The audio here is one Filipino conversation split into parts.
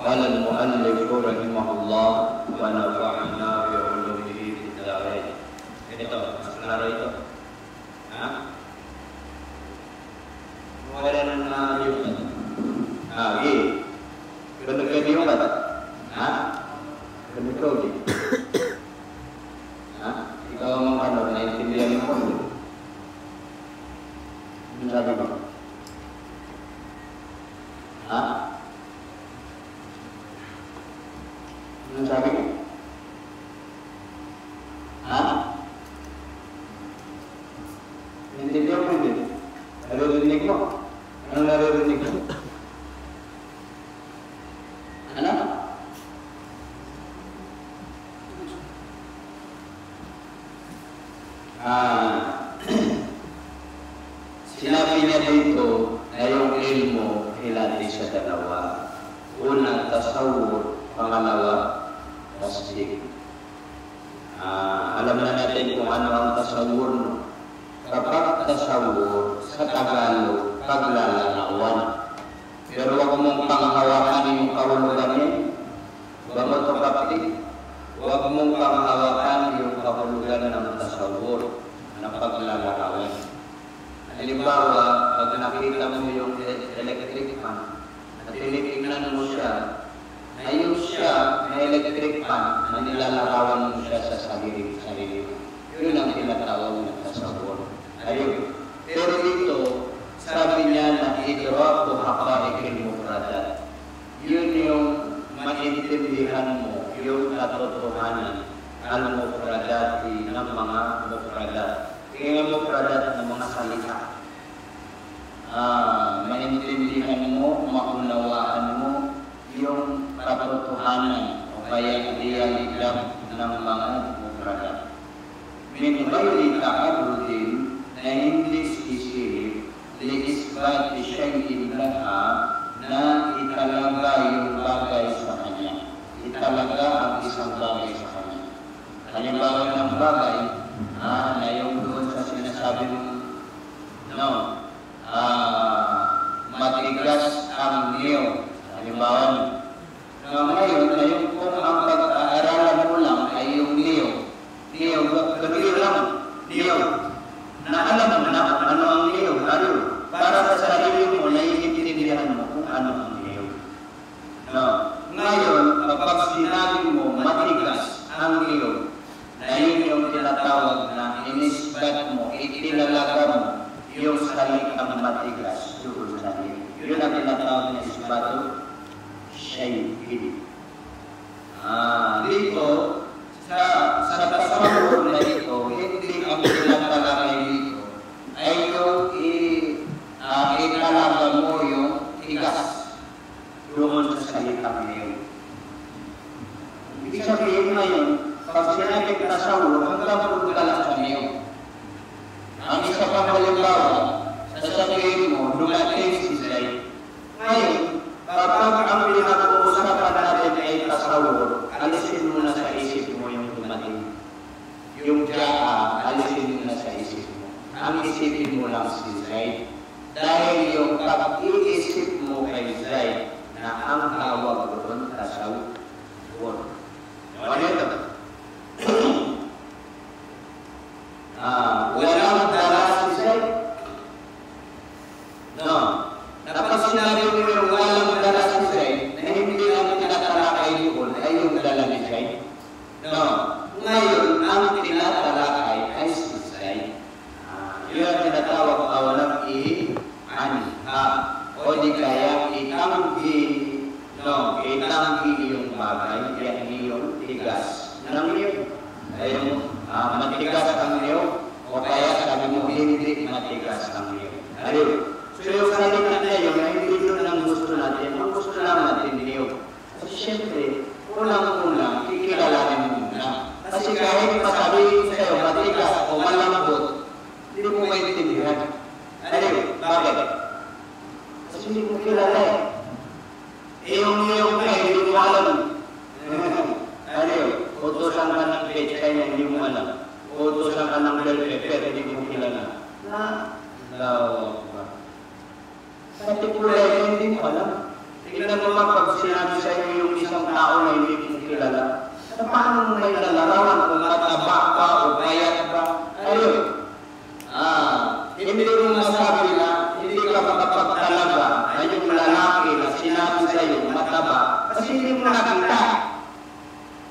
قال المؤلف رحمه الله ونفعنا بعلومه في الدارين. Ito, mas klaro ito. Ha? Wala na yung okay. Ganun ka yung kata? Ha? Ganun ka ulit. Ha? Ikaw ang mga ano, naintindihan mo ulit. Ano sabi mo? Ha? Ano sabi mo? Ha? Naintindihan mo ulit. Naririnig mo? Anong naririnig mo? Ano? Sinabi niya dito na yung ilmo hilati sa dalawa. Una, tasawur. Pangalawa, tasdik. Alam na natin kung ano ang tasawur. Kapag tasawur, sa Tagalog, paglalarawan. Pero huwag mong panghawakan yung kahulugan niya. Bago ito kapatid, huwag mong panghawakan yung kahulugan ng tasawur na paglalarawan. Halimbawa, pag nakita mo yung electric fan, at tinitignan mo siya, ayun siya na electric fan na nilalarawan mo siya sa sarili. Yun ang tinatawag ng tasawur. Ayun. Pero dito, sabi niya na idraku haqa'iqil mufradat. Yun yung maintindihan mo, yung katotohanan al-mufradati ng mga mufradat. Yung mufradat ng mga salita. Maintindihan mo, maunawaan mo yung katotohanan o kaya realidad ng mga mufradat. Min ghayri ta'arrudin na hindi sisirip li-isbat shay'in laha na italaga yung bagay sa kanya. Italaga ang isang bagay sa kanya. Halimbawa ng bagay na yung doon sa sinasabi mo, matigas ang niyo. Halimbawa nyo. Ngayon, na yung kung ang pag-aaralan mo lang ay yung niyo, gagawin lang, niyo. Na alam mo na ano ang niyo, para sa sarili mo, naiintindihan mo kung ano ang niyo. Ngayon, kapag sinabi mo, matigas ang niyo, na yun yung tinatawag na inisbat mo, itinalaga mo, yung salitang matigas, doon sa niyo. Yun ang tinatawag na isbato, shay'in. Dito, sa tasawur na ito, hindi ang tinatalakay dito ay yung italaga mo yung tigas doon sa salitang niyo. Ibig sabihin ngayon, pag sinabing tasawur, hanggang pagkalas sa niyo. Ang isa pang halimbawa, sasabihin mo, dumating si Zayd. Ngayon, kapag ang pinag-uusapan natin ay tasawur, alisin mo na sa isip mo yung dumating. Yung ja'a, alisin mo na sa isip mo. Ang isipin mo lang si Zayd. Dahil yung pag-iisip mo kay Zayd na ang tawag doon, tasawur. Ano ito? Walang dala si Zayd. No. Tapos sinabi mo yung walang dala si Zayd na hindi lang tinatalakay doon ay yung dala ni Zayd. No. Ngayon, ang tinatalakay ay si Zayd. Yun ang tinatawag walang i-ani. O di kaya itanggi, itanggi yung bagay, yan yung tigas ng niyo. Ayun, matigas ang niyo, o kaya sabi mo hindi matigas ang niyo. Ayun. So yung salita na yun, hindi yun ang gusto natin. Ang gusto lang natin niyo. Kasi siyempre, unang-unang, kikilalanin mo muna. Kasi kahit masabihin sa'yo, matigas o malambot, hindi mo maintindihan. Ayun, bakit? Kasi hindi mo kilala eh. Yung ka, hindi mo alam. Ayun, utosan ka ng page, kaya hindi mo alam. Utosan ka ng bell pepper, hindi mo kilala. Lawak ba? Sa tipulay, hindi mo alam. Tingnan mo naman pag sinabi sa iyo yung isang tao na hindi mo kilala. Paano mo may lalarawan kung mataba ka o bayat ba? Ayun. Hindi mo masabi na hindi ka makapagtalaga na yung lalaki na sinabi sa iyo mataba kasi hindi mo nakita.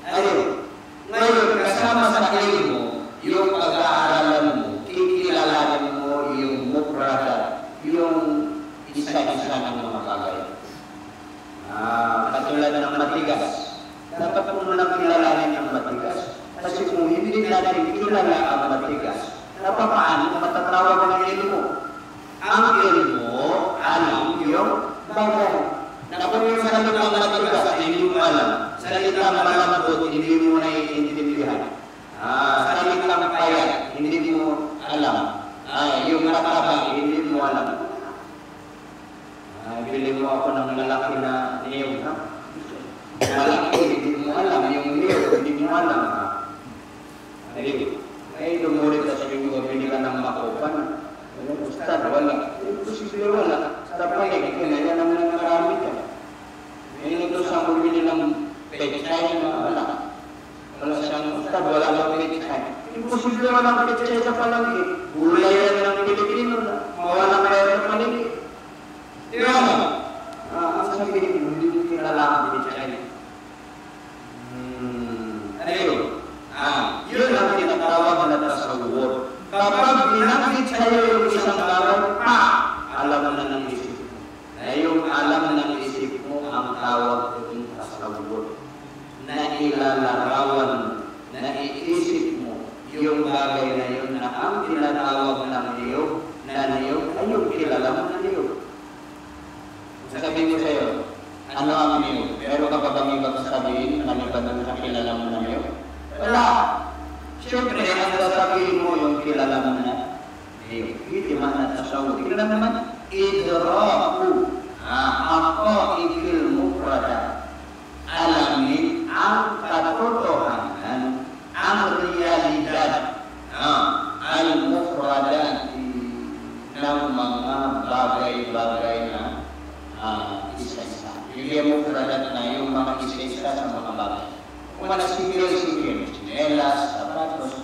Ayun. Ngayon, kasama sa iyo mo, yung pag-aaralan mo, kikilalanin mo yung mukrada, yung isa-isa ng mga bagay. Katulad ng matigas. Dapat mo lang kilalanin ang matigas. Kasi kung hindi natin kilala ang matigas, paano matatawag ang ilmo? Ang ilmo, alam yung bagay. Na kung yung salitang matigas ay hindi mo alam, salitang malambot, hindi mo naiintindihan. Salitang payat, hindi mo alam. Yung mataba, hindi mo alam. Bili mo ako ng lalaki na niyog, ha? Malaki, hindi mo alam. Yung niyog, hindi mo alam, ha? Ay, lumulit ka sa yung bumili ka ng makopan. Ustad, wala. Posible wala. Sa payag, kinaya naman ng marami ka. Ngayon ito sa bumili ng pechay na wala. Wala siyang ustad, wala ng pechay. Imposible walang pechay sa palagi. Gulay yan ng Pilipino na. Mawala kaya sa palagi. Di ba? Ang sabihin mo, hindi mo kilala ang pechay. Ayun. Yun ang tinatawag na tasawur. Kapag binanggit sa'yo yung isang bagay, alam na ng isip mo. Yung alam ng isip mo ang tawag ng tasawur. Nailalarawan, naiisip mo yung bagay na yun na ang tinatawag ng niyog, na niyog ay yung kilala mo na niyog. Sabihin ko sa'yo, ano ang niyog? Pero kapag ang ibang sabihin, maliban na sa kilala mo na niyog? Wala. Siyempre, ang sasabihin mo yung kilala mo na niyog. Hindi man na tasawur. Tignan naman, idraku. Ako ikil mukrada. Alamin ang katotohanan, ang realidad, al-mukrada ng mga bagay-bagay na isa-isa. Yung mukrada na yung mga isa-isa sa mga bagay. Kung manasingil-singil, chinelas, sapatos,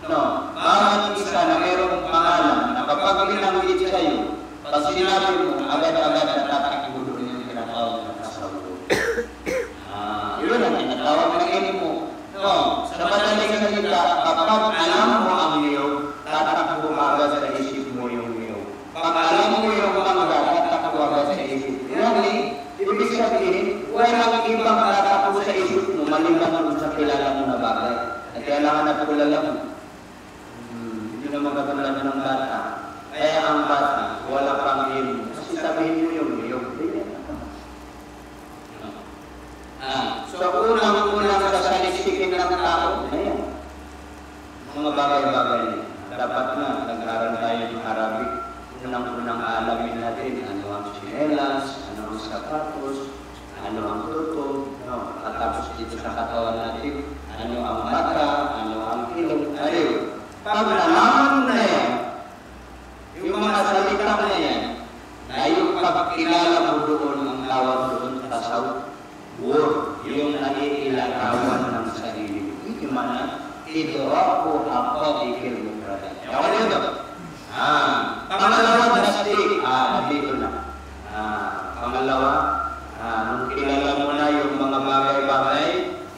bawat isa na mayroong pangalan na kapag binanggit sa'yo, pag sinabi mo, agad-agad na tatakigulo yung tinatawag na tasawur. Yun ang tinatawag na ilmo. Sa madaling salita, kapag alam mo ang niyog, tatakbo agad sa isip mo yung niyog. Pag alam mo yung mangga, tatakbo agad sa isip mo. Ibig sabihin, walang ibang tatakbo sa isip mo, maliban mo sa kilala mo na bagay. At kailangan na kulala mo. Hindi na magaganda ng bata. Kaya ang bata, wala pang ilmo. Kasi sabihin mo yung niyog. So, unang-unang sasaliksikin ng tao, ayan. Mga bagay-bagay. Dapat na, nag-aaral tayo ng Arabic. Unang-unang alamin natin, ano ang chinelas, ano ang sapatos, ano ang tuto, at tapos dito sa katawan natin, ano ang mata, ano ang ilong. Ayun. Pag nalaman mo na yan, yung mga salita na yan, na yung pagkilala mo doon, ang tawag doon, tasawur, yung naiilarawan ng sarili. Hindi man na, idraku ako ikil mukrada. Yawan yun doon. Pangalawa, drastic. Dito na. Pangalawa, nung kilala mo na yung mga bagay-bagay,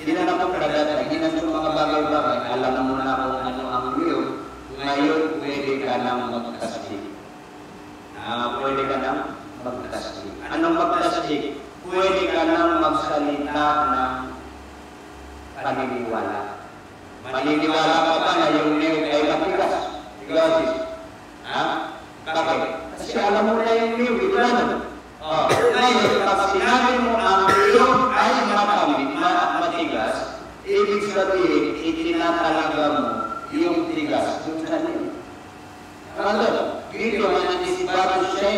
hindi na napakradat, hindi na yung mga bagay-bagay, alam mo na kung ano ang niyog, ngayon pwede ka nang magkastig. Pwede ka nang magkastig. Anong magkastig? Pwede ka nang magsalita ng paniniwala. Maniniwala ka ba na yung niyog ay matigas? Ikaw, bakit? Kasi alam mo na yung niyog, ito lang. Ngayon, pag sinabi mo ang niyog ay matigas, ibig sabihin, itinatalaga mo yung tigas yung sa niyog. Ano? Dito man ang isbato siya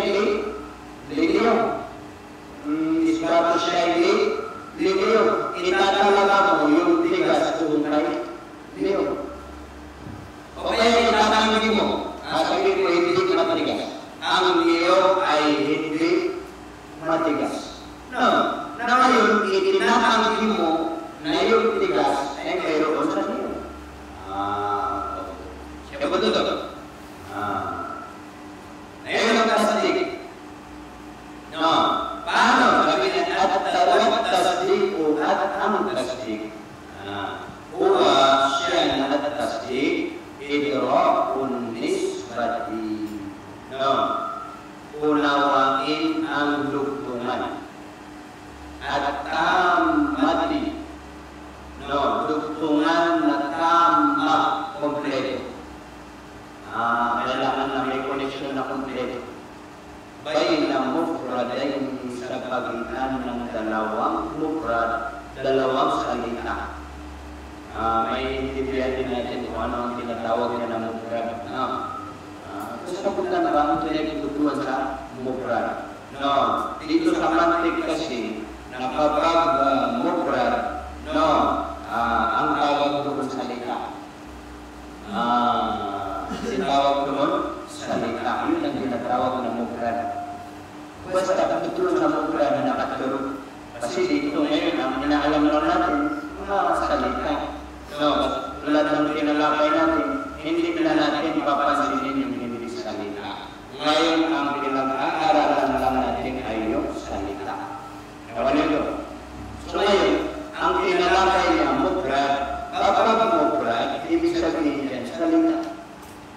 liniyog. Isbato siya liniyog. Itatalaga mo yung tigas yung kay niyog. O kaya itatanggi mo. Sabihin mo, hindi matigas. Ang niyog ay hindi matigas. No. Na ngayon, itinatanggi mo na yung tigas ay mayroon sa iyo. Siya ba ito? Ngayon ang tasdik. No. Paano? Sabi niya, at tawag tasdik o at ang tasdik. Huwa siya na at tasdik, idra'un nisbati. No. Unawain ang lugtungan. At tamati. No, lugtungan na tama, kompleto. Kailangan na may koneksyon na kompleto. Bayna mufradain sa pagitan ng dalawang mufrad, dalawang salita. May intindihan din natin kung ano ang tinatawag na mufrad. Gusto ko na ba ito yung tutuan sa mufrad? No, dito sa mantik kasi, kapag mufrad, no, ang tawag doon salita. Sinawag doon salita. Yun ang tinatawag na mufrad. Basta tutulong sa mufrad na nakatulog. Kasi dito ngayon, ang inaalam lang natin, mga salita. No, tulad ng tinalakay natin, hindi na natin papansinin yung hindi salita. Ngayon, ang pinag-aaralan lang natin ay yung salita. Ewan nyo. So ngayon, ang tinalakay niya, mufrad, kapag mufrad, ibig sabihin yan, salita.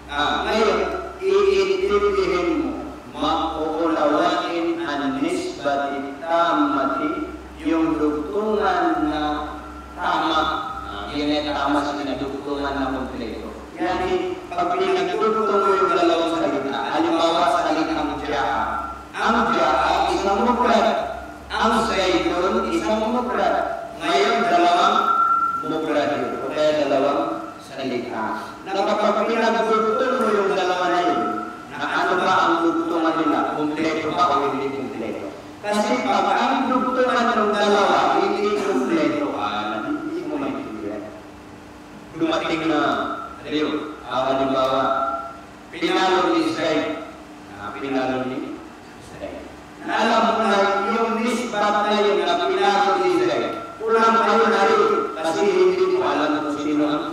Ngayon, iintindihin mo, mauulawain ang nisbati tamati, yung dugtungan na tama. Yan ay tama sa pinadugtungan na kompleto. Yani, pag pinagdugtong mo yung dalawang salita, halimbawa salitang ja'a. Ang ja'a, isang mufrad. Ang zaitun, isang mufrad. Ngayon, dalawang mufrad yun. O kaya dalawang salita. Na kapag pinagdugtong mo yung dalawa na yun, na ano ba ang dugtungan nila? Kompleto ba o hindi kompleto? Kasi pag ang dugtungan ng dalawa, hindi kompleto, hindi mo maintindihan. Dumating na, halimbawa, pinalo ni Israel. Pinalo ni Israel. Alam mo na yung nisbat na yun na pinalo ni Israel. Kulang kayo na rin. Kasi hindi ko alam kung sino ang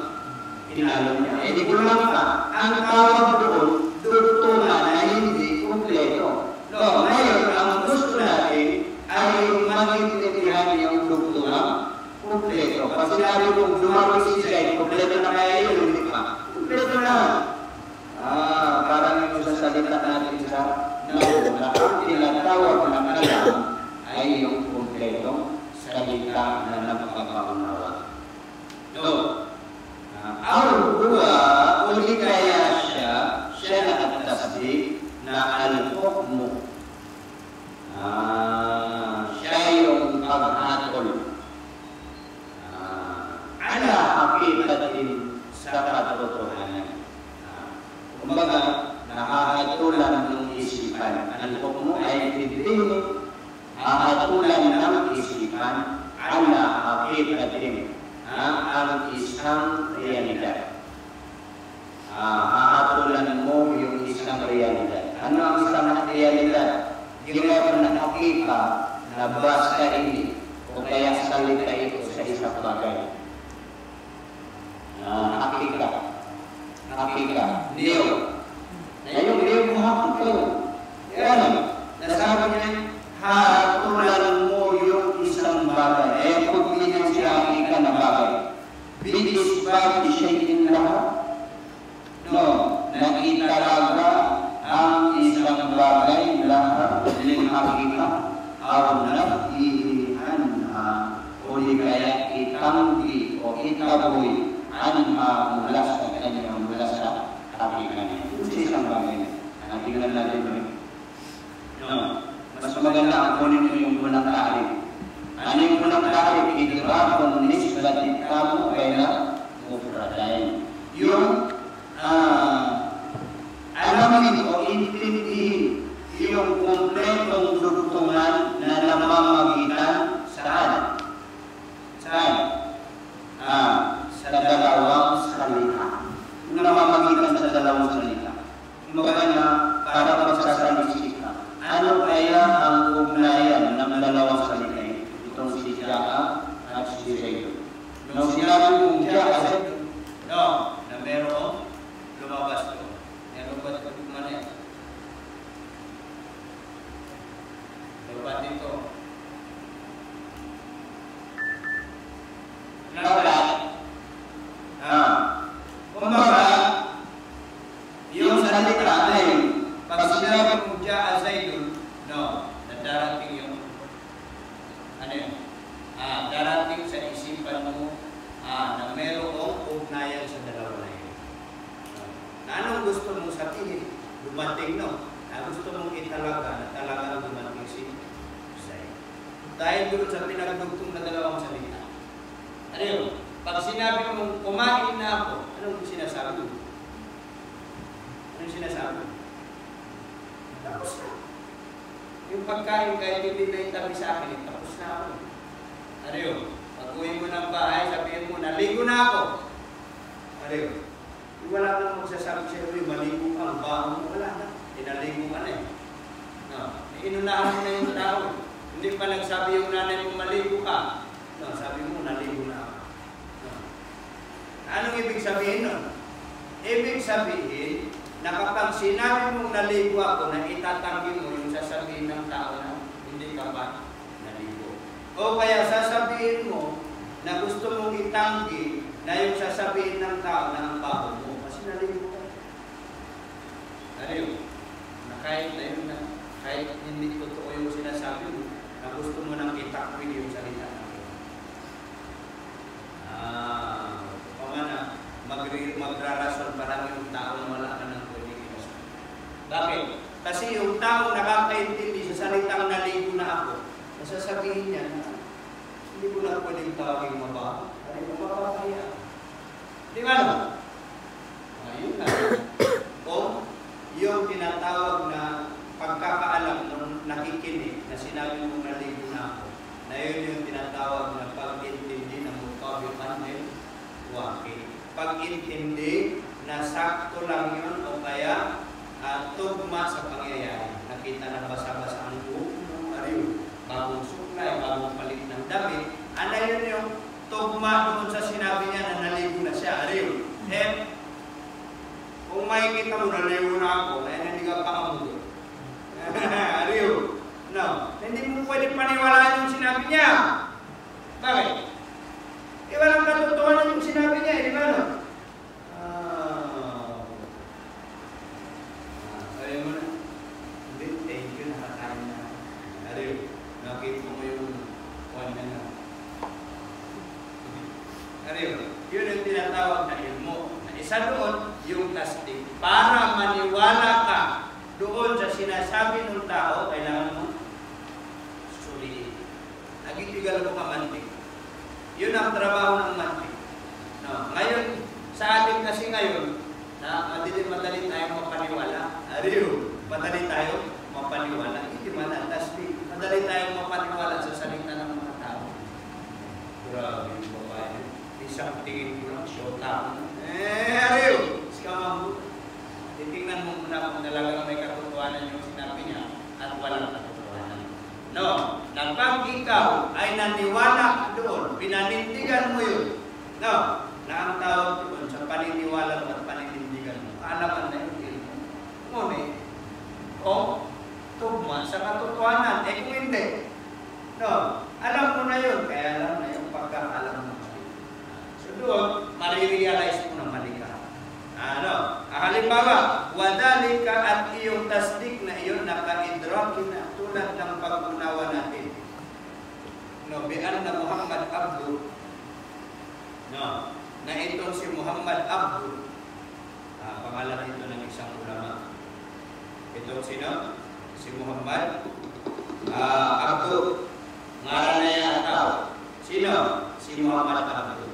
pinalo niya. Hindi kulang ka. Ang tawag doon, dugtungan na hindi kompleto. No, ngayon, ang gusto natin ay yung maintindihan yung dugtungan kompleto. Pag sinabi kong dumami si Israel, kompleto na kaya yun, hindi pa. Kompleto na. Parang yung sasalita natin sa nauna, ang tinatawag na kalam ay yung kompletong salita na napapaunawa. No. Ang huwa, uli kaya siya na at tasdik na al-hukmu. Siya yung paghatol. Ala hakikatin sa katotohanan. Kumbaga, nakahatulan ng isipan. Al-hukmu ay bibili, hahatulan ng isipan ala hakikatin. Ang isang realidad. Hahatulan mo yung isang realidad. Ano ang isang realidad? Ginawa na hakika na basta ini o kaya salita ito sa isang bagay. Hakika. Hakika. Neo. Na yung neo mo hakika yun. Yan. Nasabi niya, hatulan mo yung isang bagay. Kung pinang siya hakika na bagay. Binisbag shay'in lahat. No. Nakitalaga ang isang bagay lahat ng hakika. Aw nafihanha. O di kaya itanggi o itaboy anha mula sa kanyang mula sa hakika niya. Ito sa isang bagay na. Tingnan natin rin. No. Mas maganda ang kunin mo yung unang tarik. Ano yung unang tarik? Idra'un nisbati tamu kaya mufradain. Yung alamin o intindihin yung kompletong dugtungan na namamagitan saan? Saan? Sa dalawang salita. Namamagitan sa dalawang salita. Kumbaga na para magsasalisik ka. Ano kaya ang ugnayan ng dalawang salita? Ano yun? Darating sa isipan mo na mayroong ugnayan sa dalawa na yun. Na anong gusto mong sabihin? Dumating, no? Na gusto mong italaga na talagang dumating si Jose. Dahil doon sa pinagdugtong na dalawang salita. Ano yun? Pag sinabi mong kumain na ako, anong sinasabi mo? Anong sinasabi mo? Tapos na. Yung pagkain kahit hindi na itabi sa akin, tapos na ako. Ano yun? Pag-uwi mo ng bahay, sabihin mo, naligo na ako. Ano yun? Wala nang magsasabi sa'yo, maligo ka, ang baho mo, wala na. Inaligo ka na eh. No. Inunahan mo na yung tao. Hindi pa nagsabi yung nanay mo, maligo ka. No, sabi mo, naligo na ako. No. Anong ibig sabihin nun? Ibig sabihin, na kapag sinabi mong naligo ako, na itatanggi mo yung sasabihin ng tao na hindi ka ba naligo. O kaya sasabihin mo na gusto mong itanggi na yung sasabihin ng tao na ang baho mo. Kasi naligo ka. Ano yun? Na kahit na yun na, kahit hindi totoo yung sinasabi mo, na gusto mo nang itakwil yung salita ng Diyos. Magrarason parang yung tao na wala ka ng pwedeng inason. Bakit? Kasi yung tao nakakaintindi sa salitang naligo na ako, nasasabihin niya na hindi ko na pwedeng tawagin mabaho. Ay, mababahaya. Di ba no? Ayun na. O, yung tinatawag na pagkakaalam nung nakikinig na sinabi mong naligo na ako, na yun yung tinatawag na pag-intindi ng mutabikan din, wakil. Pag-intindi na sakto lang yun o kaya tugma sa pangyayari. Nakita na basa-basa ang buhok mo, ariyo, bagong suklay, bagong palit ng damit. Ano yun yung tugma doon sa sinabi niya na naligo na siya, ariyo. Kung makikita mo, naligo na ako, kaya hindi ka pakamudo. Ariyo. No. Hindi mo pwede paniwalaan yung sinabi niya. Bakit? Walang katotohanan yung sinabi niya, di ba no? Ayaw mo na. Hindi, thank you, nakakain na. Ariyo, nakita mo yung one na. Ariyo, yun yung tinatawag na ilmo. Na isa doon, yung tasdik. Para maniwala ka doon sa sinasabi ng tao, kailangan mo suliin. Nagitigal mo ka mantik. Yun ang trabaho ng mantik. No. Ngayon, sa atin kasi ngayon, na madali tayong mapaniwala. Ariyo, madali tayong mapaniwala. Hindi man ang tasdik. Madali tayong mapaniwala sa salita ng mga tao. Grabe yung babae. Isang tingin ko lang, shota. Ariyo! Sikamang titingnan mo muna kung talagang may katotohanan yung sinabi niya at walang katotohanan. No, na pag ikaw ay naniwala doon, pinanindigan mo yun. No, na ang tawag doon sa paniniwala mo at paninindigan mo, kaalaman na yung ilmo. Ngunit, o tugma sa katotohanan, kung hindi. No, alam mo na yun, kaya alam na yung pagkakalam mo. So doon, marirealize mo na mali ka. Halimbawa, wadalika at iyong tasdik na iyon naka-idrakin na tulad ng pag-unawa natin. No, bian na Muhammad Abdul. No, na itong si Muhammad Abdul. Pangalan ito ng isang ulama. Itong sino? Si Muhammad Abdul. Ngalan na yan tao. Sino? Si Muhammad Abdul.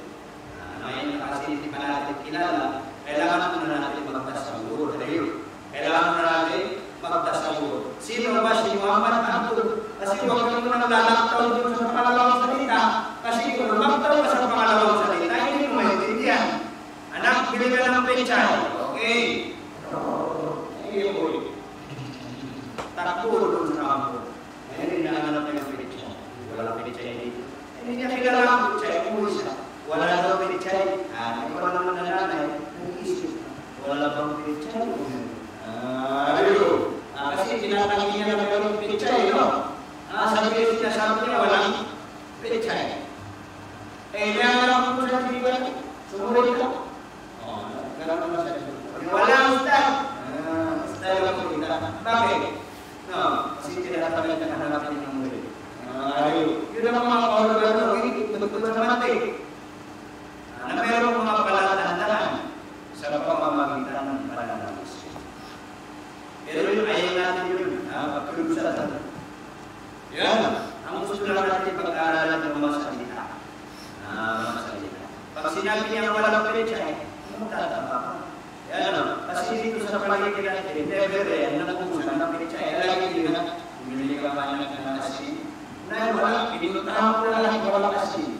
Ngayon kasi hindi pa natin kilala, kailangan muna natin magtasawur. Kailangan muna natin magtasawur. Sino ba si Muhammad Abdul? Kasi huwag ka muna lalaktaw doon sa pangalawang salita. Kasi kung lumaktaw ka sa pangalawang salita, hindi mo maintindihan. Anak, bili ka ng pechay. Okay. Sige po. Takbo doon sa kampo. Ngayon, hinahanap na yung pechay. Wala pechay dito. Hindi niya kilala ang pechay. Umuwi siya. Wala daw pechay. Ikaw naman na nanay, nag-iisip. Wala bang pechay? Kasi tinatanggi niya na mayroong pechay, no? Sabi niya, walang pechay. Kaya lang po sa diba? Sumulit ka? Ganun naman sa diba? Walang ustad. Ustad lang po kita. Bakit? No, kasi tinatanggi niya na hanapin ng muli. Yun ang mga kaulagano, betul na mati. Na mayroong mga palatandaan sa pamamagitan ng pananalisis. Pero yun, ayaw natin yun, pagkalusan. Yan, ang gusto lang natin pag-aaralan ng mga salita. Pag sinabi niya walang pecha, magtatama ka. Yan, kasi dito sa paligid natin, never yan, nakukusan ng pecha. Lagi yun na, bumili ka man ng asin. Na wala, pinuntahan ko na lang walang asin.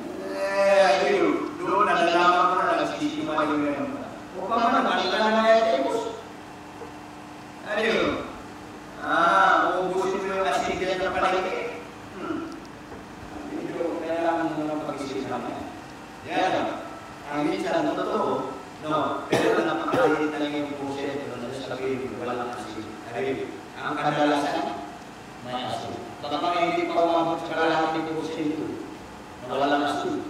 Ayun, doon nalalaman ko na nagsisi mo yung yan. O pa man, malika na yan, ayun. Uubusin mo yung asin dyan na paligid. Medyo, kailangan mo ng pag-isip namin. Yan. Ang minsan, totoo, no, pero napakalit na lang yung puset, nasasabihin, walang asin. Ayun. Ang kadalasan, may asin. Baka hindi pa umabot sa kalahati ng puset ito. Walang asin.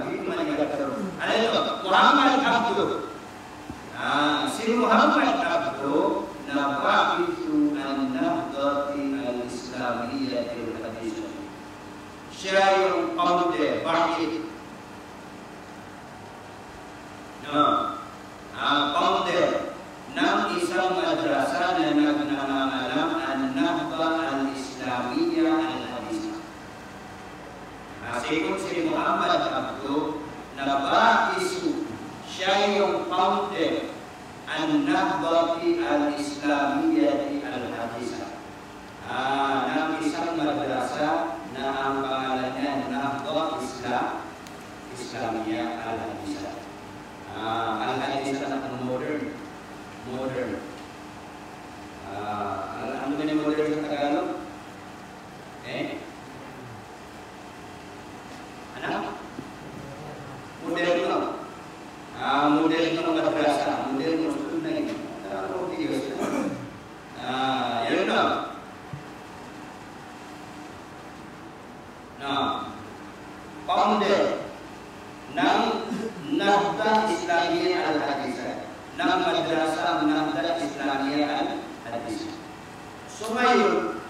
Hindi man nagkakaroon. Ano ito? Muhammad Abdo. Si Muhammad Abdo na bakisu an-nahdati al-Islamiyya al-Hadisah. Siya yung founder. Bakit? Founder ng isang madrasa na nagnangalang an-Nahda al-Islamiyya al-Hadisah. Sikot si Muhammad Abdo na bakisu, siya yung founder an-Nahdati al-Islamiyya al-Hadisah. Ng isang madrasa na ang pangalan niya Nahda Islamiyya al-Hadisah. Al-Hadisah na modern. Ano ba yung modern sa Tagalog? Moderno. Moderno ng madrasa. Moderno school na yun. Yun na. Founder ng Nahda Islamiyya al-Hadisah. Ng madrasa Nahda Islamiyya al-Hadisah. So ngayon,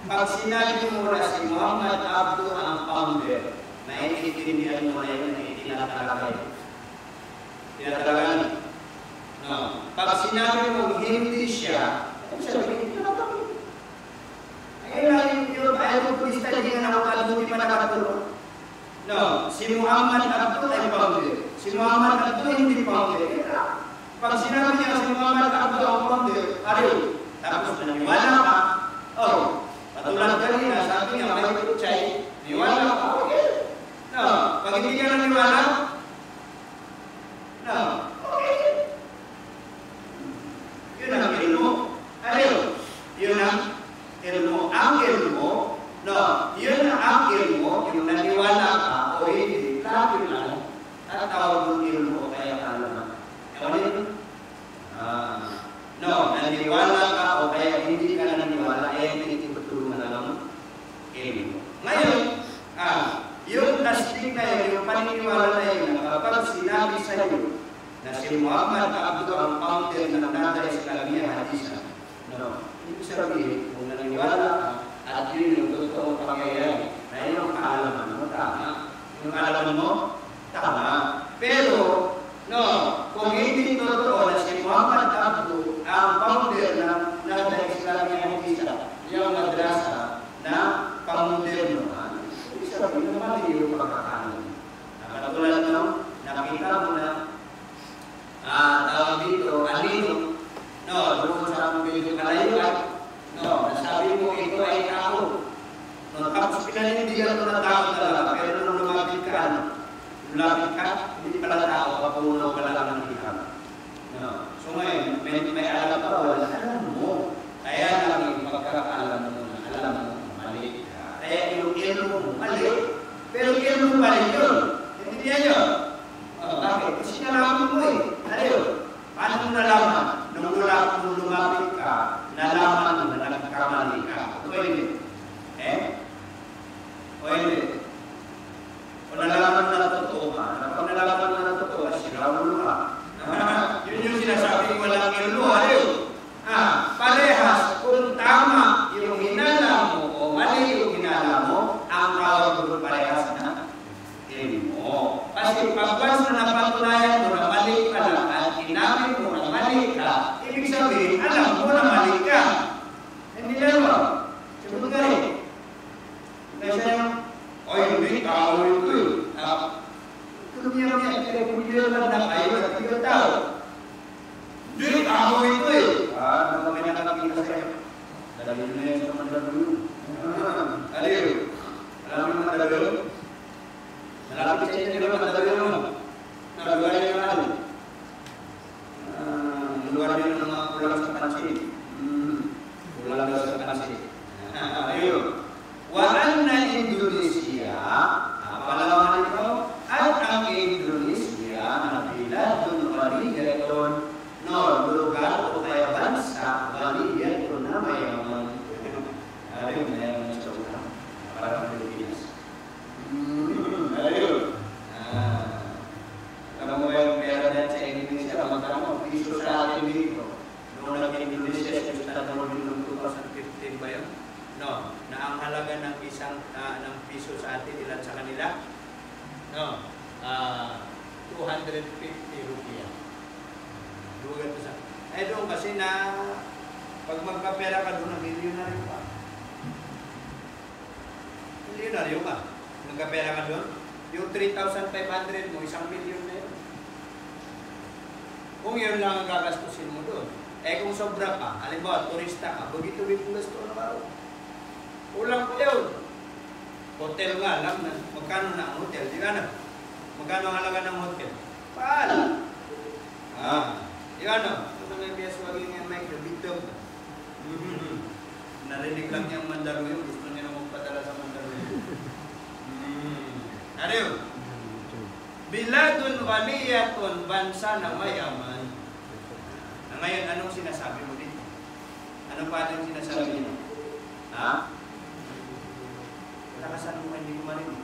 pag sinabi mo na si Muhammad Abdo ang founder, naiintindihan mo na yun, tinatalaga. Pag sinabi mo hindi siya, sabihin, tinatalaga. Ayun, ayaw ko study na nakakalimutin pa nakatulog. Si Muhammad Abdo ay founder. Si Muhammad Abdo hindi founder. Pag sinabi niya si Muhammad Abdo ang founder, ayaw. Tapos naniwala ka, patulad kanina, sabi niya, may kutsay, niwala ka, okay. Pag hindi ka naniwala, okay. Yun ang ilmo. Ayaw. Yun ang ilmo. Ang ilmo, yun ang ilmo, yung naniwala ka o hindi, labi lang, at tawag ng ilmo o kaya kalaman. Ewan yun? Naniwala ka o kaya hindi ka naniwala, hindi tutulungan na lang ilmo. Ngayon, yung tasdik na yun, yung paniniwala na yun, kapag sinabi sa iyo na si Muhammad Abdo ang founder ng Nahda Islamiyya al-Hadisah, ibig sabihin, kung naniniwala ka, at yun yung totoo pangyayari, na yung kaalaman mo, tama. Yung kaalaman mo, tama. Pero, kung hindi totoo na si Muhammad Abdo ang founder ng Nahda Islamiyya al-Hadisah, yung madrasa na pamuderno, ibig sabihin naman yung pagkakaalaman. Katulad nakita mo na tawag dito, alino, doon sa medyo kalayuan, nasabi mo ito ay tao. Tapos pinanindigan ko na tao talaga, pero nung lumapit ka, hindi pala tao, papunaw ka lang ng hikam. So ngayon, may alam ka, wala alam mo. Kaya lang yung pagkakaalam mo na alam mo, mali. Kaya yung ilmo mo, mali. Pero ilmo mo mali yun. Hindi niya. Bakit? Kasi nalaman mo Ayun. Paano mo nalaman? Nung lumapit ka, nalaman mo na nagkamali ka. Pwede. Pwede. Kung nalaman mo na totoo ka, kung nalaman mo na totoo ka, siraw ka. Yun yung sinasabi ko lang ilmo. Ayun. Parehas, kung tama yung hinala mo o mali yung hinala Kasi pag once na napatunayan mo na mali ka lang at inamin mo na mali ka, ibig sabihin, alam mo na mali ka. Hindi na ba? Sabi ka rin. Kasi yung, o hindi, tao ito eh. Kumiyak niya, kaya kumiyak lang na kayo at ikaw tao. Hindi, tao ito eh. May nakakita sa'yo. Dali na yan sa mandalo. Aliyo. Alam mo mandalo? Malapit sa inyo naman mandalo mo. Nagawin nyo natin. Lugar nyo ng mga kulang sa pansin. Kulang sa pansin. Aliyo. Waan na Indonesia, pangalaman ito, at ang Indonesia na biladun baliyaton, no, lugar o kaya bansa, baliyaton na mayaman. Ayaw, mayaman sa utang. Parang Pilipinas. Ayaw. Alam mo ba yung pera dyan sa Indonesia? Magkano? Piso sa atin dito. Noong nag-Indonesia, sa Estados Unidos, 2015 ba yun? No, na ang halaga ng isang ng piso sa atin, ilan sa kanila? No, 250 rupiah. Dugat sa. Eh doon kasi na pag magkapera ka doon, milyonaryo ka. Milyonaryo ka. Magkapera ka doon, yung 3,500 mo, 1 milyon na yun. Kung yun lang ang gagastusin mo doon. Eh kung sobra pa, halimbawa, turista ka, bagito-bit mo gusto na ba? Ulang pa yun. Hotel nga lang na. Magkano na ang hotel? Di ba na? Magkano ang halaga ng hotel? Paal. Di ba na? Ito na yung biaswagin niya, Mike, bitog. Narinig lang niyang mandalo yun. Gusto niya na magpadala sa mandalo yun. Ano yun? Biladun waliyatun, bansa na mayaman. Na ngayon, anong sinasabi mo dito? Ano pa yung sinasabi niyo? Ha? Nakasan mo hindi ko marinig.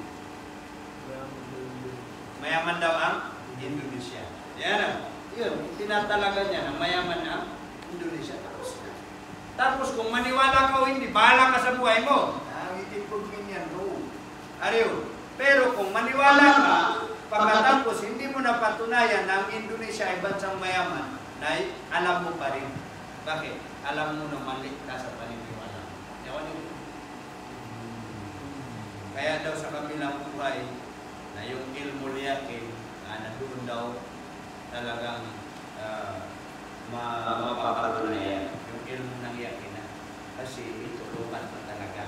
Mayaman daw ang Indonesia. Yan na. Yun, tinatalaga niya na mayaman ang Indonesia. Tapos kung maniwala ka o hindi, bahala ka sa buhay mo. Hindi ko ganyan, no. Ariyo. Pero kung maniwala ka, pagkatapos hindi mo napatunayan na ang Indonesia ay bansang mayaman, na alam mo pa rin. Bakit? Alam mo na mali ka sa paniniwala. Ewan nyo. Kaya daw sa kabilang buhay na yung ilmu liyakin na doon daw talagang mapapatunayan yung ilmu ng yakin na kasi itulukan pa talaga.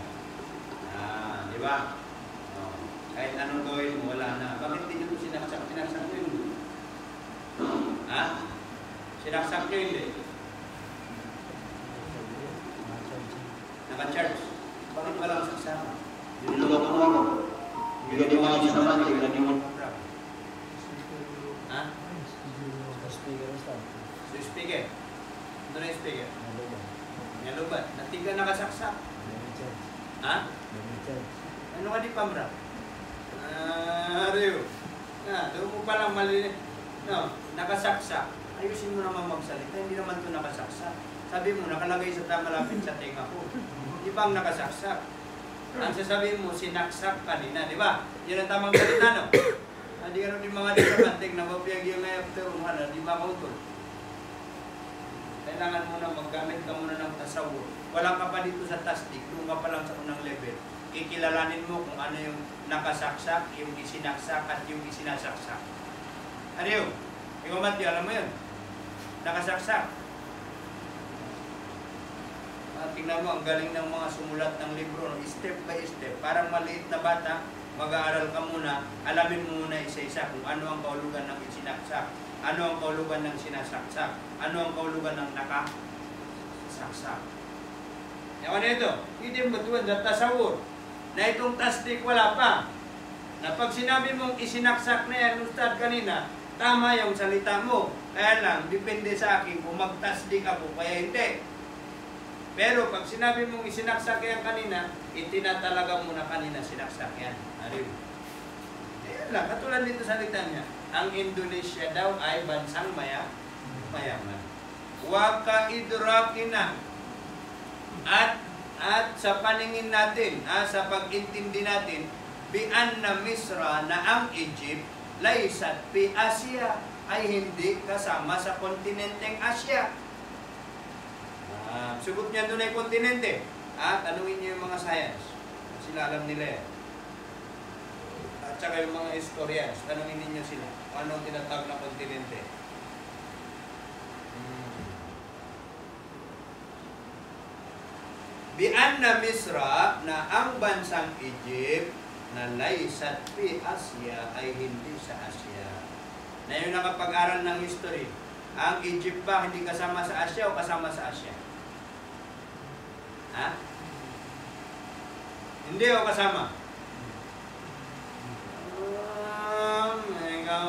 Di ba? Kahit anong gawin mo, wala na. Bakit hindi nyo sinaksak nyo hindi? Ha? Sinaksak nyo hindi? Naka-charge. Bakit walang saksama? Niloloko mo ako. Bigyan yung mga naman, bigyan yung ha? So speaker. Ito na yung speaker. Nyalubat. Natiga nakasaksak. Ha? Ano ka di pamra? Ariyo. Doon mo palang mali. No, nakasaksak. Ayusin mo naman magsalita. Hindi naman ito nakasaksak. Sabi mo, nakalagay sa malapit sa tenga ko. Di ba ang nakasaksak? Ang sasabihin mo, sinaksak kanina, di ba? Yan ang tamang salita, no? Hindi ka rin yung mga dikamantig na mapiyag yung after di makautol. Kailangan mo na maggamit ka muna ng tasawur. Wala ka pa dito sa tasdik, doon ka pa lang sa unang level. Kikilalanin mo kung ano yung nakasaksak, yung isinaksak, at yung isinasaksak. Ano yun? Ikaw, Matthew, alam mo yun? Nakasaksak. Tingnan mo, ang galing ng mga sumulat ng libro, step by step. Parang maliit na bata, mag-aaral ka muna, alamin mo muna isa-isa kung ano ang kaulugan ng isinaksak, ano ang kaulugan ng sinasaksak, ano ang kaulugan ng nakasaksak. Yaman ito, hindi mo tuwan sa tasawur, na itong tasdik wala pa. Na pag sinabi mong isinaksak na yan, Ustad, kanina, tama yung salita mo. Kaya lang, depende sa akin kung magtasdik ako, kaya hindi. Pero pag sinabi mong isinaksak yan kanina, itinatalaga mo na kanina sinaksak yan. Ariyo. Ayan lang, katulad dito salita niya. Ang Indonesia daw ay bansang mayaman. Waka idrakina. At sa paningin natin, sa pag-intindi natin, bian na Misra na ang Egypt laysat fi Asia, ay hindi kasama sa kontinenteng Asya. Sugot niyan doon ay kontinente. Tanungin niyo yung mga science. Sila alam nila yan. At saka yung mga historians, tanungin ninyo sila. Ano ang tinatawag na kontinente? Bianna Misra, na ang bansang Egypt na laysat fi Asia, ay hindi sa Asya. Na yung nakapag-aral ng history, ang Egypt ba hindi kasama sa Asya o kasama sa Asya? Hindi o kasama? Ikaw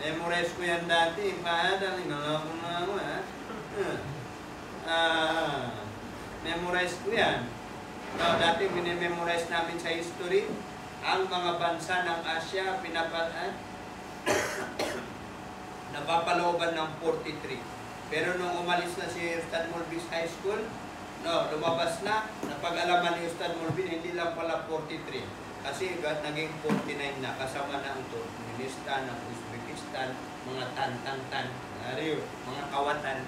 memorize ko yan dati. Memorize ko yan. Dati minimemorize namin sa history ang mga bansa ng Asya napapalooban ng 43. Pero nung umalis na si Ustad Mulbis High School, lumabas na, napag-alaman ni Ustad Mulbis, hindi lang pala 43. Kasi naging 49 na, kasama na ang Turkmenistan, ang Uzbekistan, mga tan-tan-tan, mga kawatan.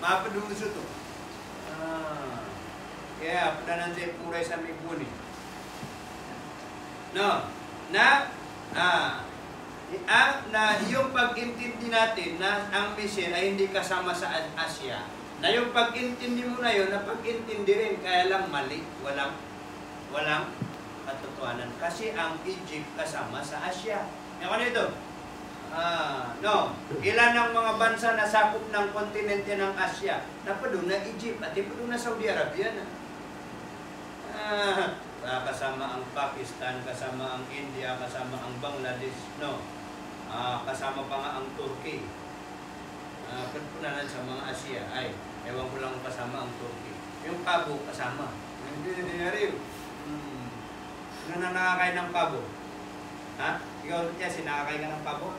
Mapaduso to. Kaya, padanan siya puray sa Miguni. Yung pag-intindi natin na ang Misir ay hindi kasama sa Asya, na yung pag-intindi mo na yun, na pag-intindi rin, kaya lang mali, walang katotohanan. Kasi ang Egypt kasama sa Asya. Ano ito? Ilan ang mga bansa na sakop ng kontinente ng Asya? Napadun na Egypt, at ipadun na Saudi Arabia na. Kasama ang Pakistan, kasama ang India, kasama ang Bangladesh, kasama pa nga ang Turkey. Pagpunanan sa mga Asya, ay, ewan ko lang kasama ang Turkey. Yung pabo, kasama. Hindi na rin. Ano na nakakain ng pabo? Ikaw, Jesse, nakakain ka ng pabo?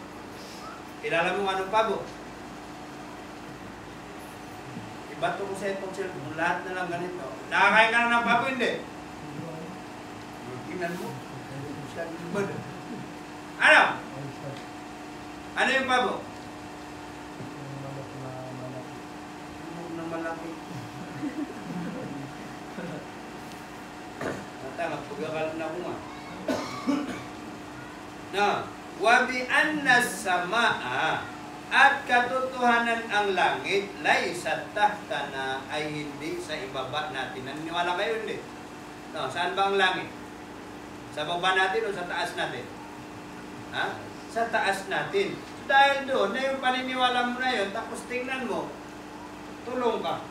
Kilala mo anong pabo? Ibato mo sa itong cellphone, lahat na lang ganito. Nakakain ka na ng pabo, hindi? Tingnan mo. Ano? Ano yung pabo? Tunog na malaki. Magpagakal na ko nga. Wabi anna samaa, at katotohanan ang langit, laysat tahtana, ay hindi sa ibaba natin. Naniniwala kayo hindi? Saan ba ang langit? Sa baba natin o sa taas natin? Sa taas natin. Dahil doon, na yung paniniwala mo na yun, tapos tingnan mo, tulong ka.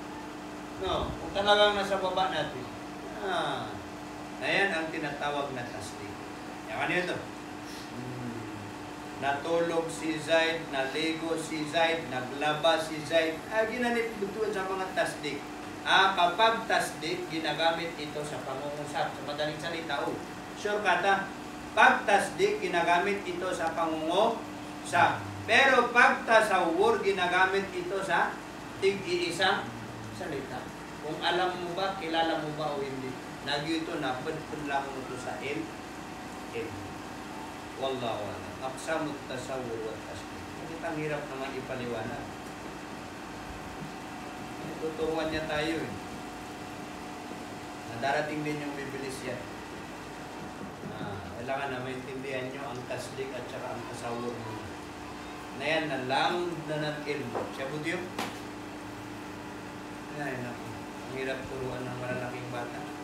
Kung talagang nasa baba natin. Ayan ang tinatawag na tasdik. Yan ito. Natulog si Zaid, naligo si Zaid, naglaba si Zaid. Ginanip butuan sa mga tasdik. Kapag tasdik, ginagamit ito sa pangungusap. Sa madaling salita, sure ka. Pag tasdik, ginagamit ito sa pangungusap. Pero pag tasawur, ginagamit ito sa tig-iisang salita. Kung alam mo ba, kilala mo ba o hindi. Nagyuto na, pagpun lang mo ito sa Wallahu a'lam. Aqsamut tasawwur wa tasbih. Bakit ang hirap naman ipaliwanag? Tuturuan niya tayo Darating din yung bibilis yan. Kailangan na maintindihan nyo ang tasdik at saka ang tasawwur mo. Na yan, na lang na ng ilmo. Siya budyo? Ay, naku. Ang hirap turuan ng malalaking bata.